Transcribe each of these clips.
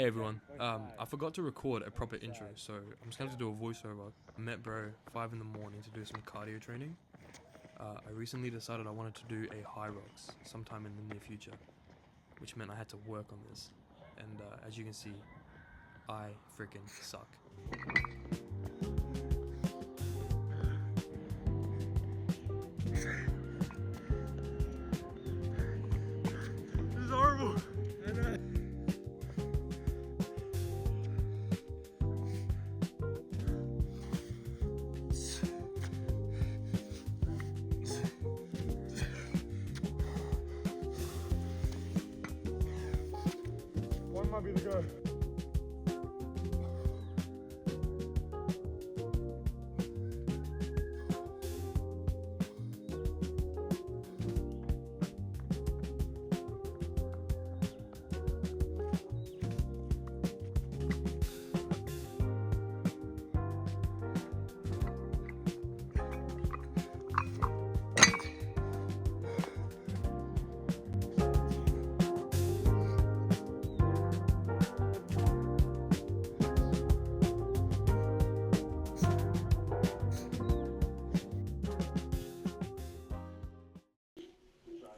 Hey everyone, I forgot to record a proper intro, so I'm just gonna have to do a voiceover. I met bro 5 in the morning to do some cardio training. I recently decided I wanted to do a high rocks sometime in the near future, which meant I had to work on this. And as you can see, I freaking suck. This is horrible. I know. One might be the go.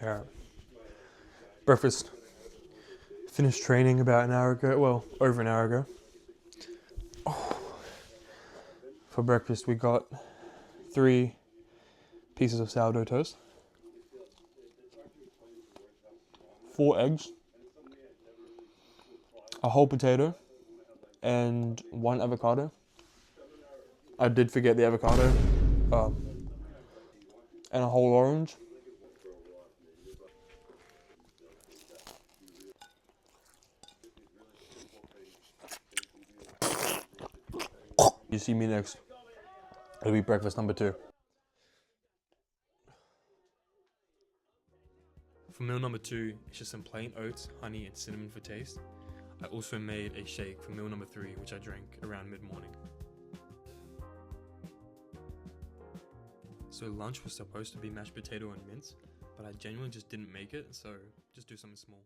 Alright. Breakfast. Finished training about an hour ago, well, over an hour ago. For breakfast we got 3 pieces of sourdough toast, 4 eggs, a whole potato, and 1 avocado. I did forget the avocado, and a whole orange. You see me next. It'll be breakfast number 2. For meal number 2, it's just some plain oats, honey, and cinnamon for taste. I also made a shake for meal number 3, which I drank around mid-morning. So lunch was supposed to be mashed potato and mince, but I genuinely just didn't make it, so just do something small.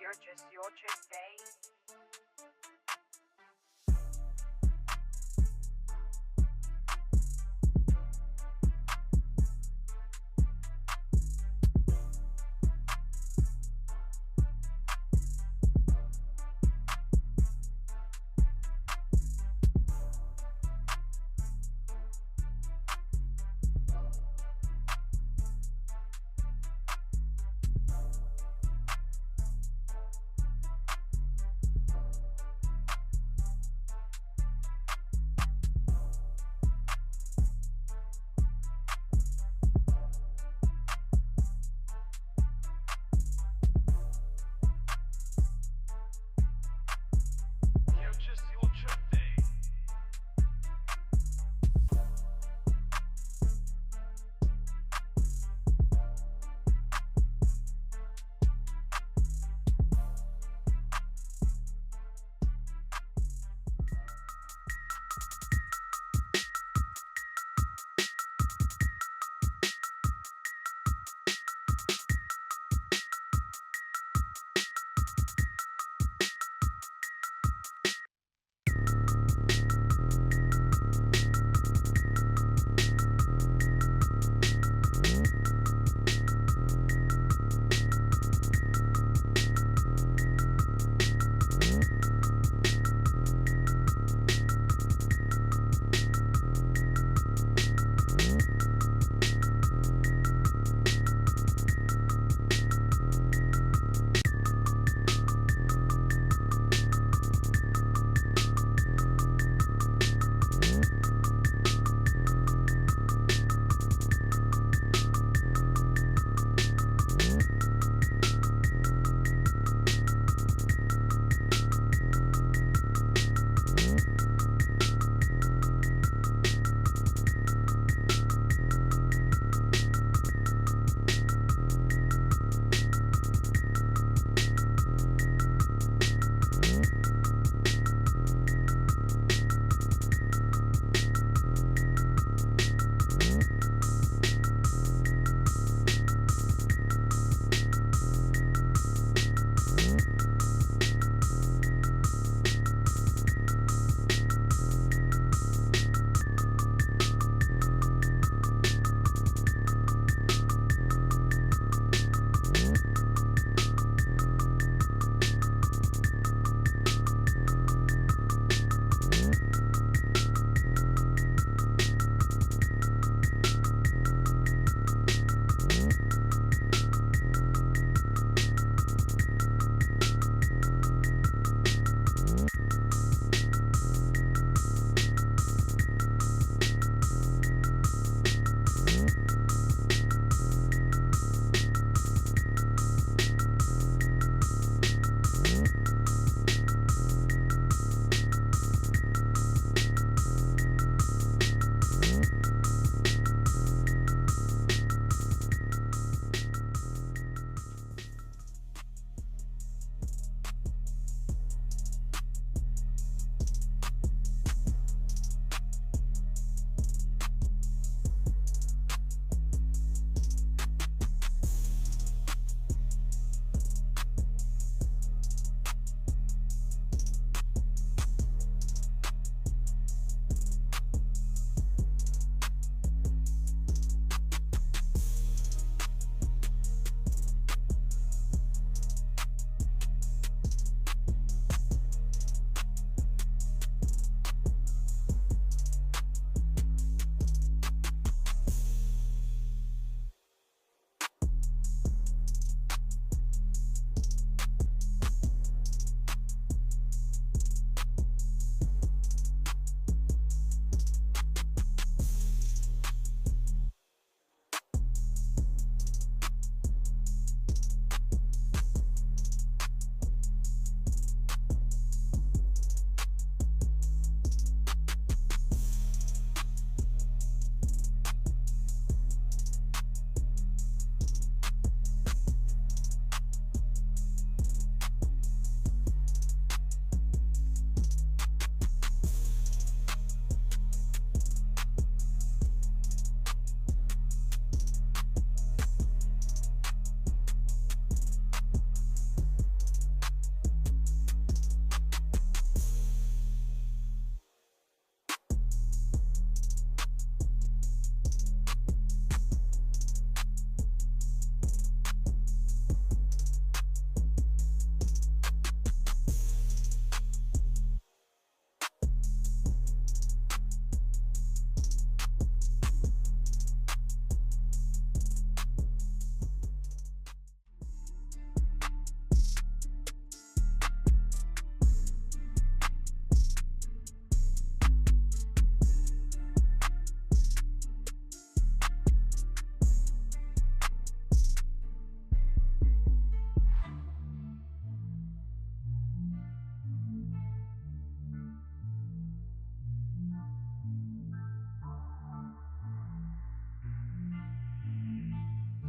You're just your chick, babe.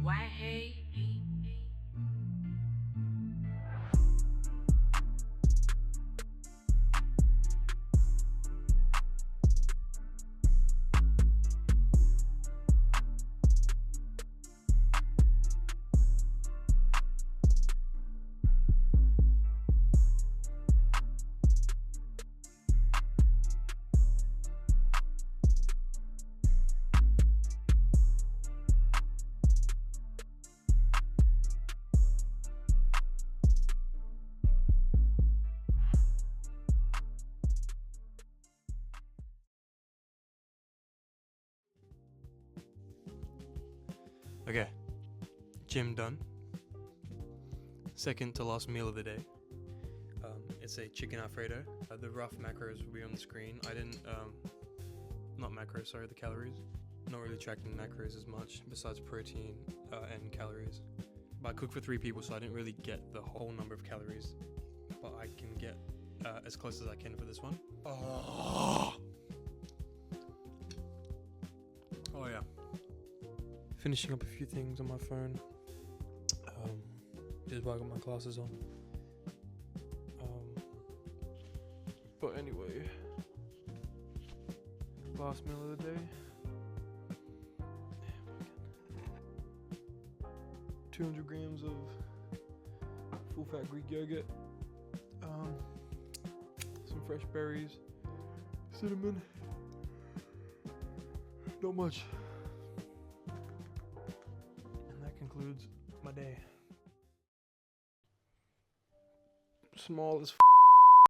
way. Okay, gym done. Second to last meal of the day. It's a chicken Alfredo. The rough macros will be on the screen. I didn't, not macros, sorry, the calories. Not really tracking macros as much, besides protein and calories. But I cooked for 3 people, so I didn't really get the whole number of calories. But I can get as close as I can for this one. Oh yeah. Finishing up a few things on my phone. Just while I got my glasses on. But anyway, last meal of the day. 200 grams of full fat Greek yogurt. Some fresh berries, cinnamon. Not much. And that concludes my day. Small as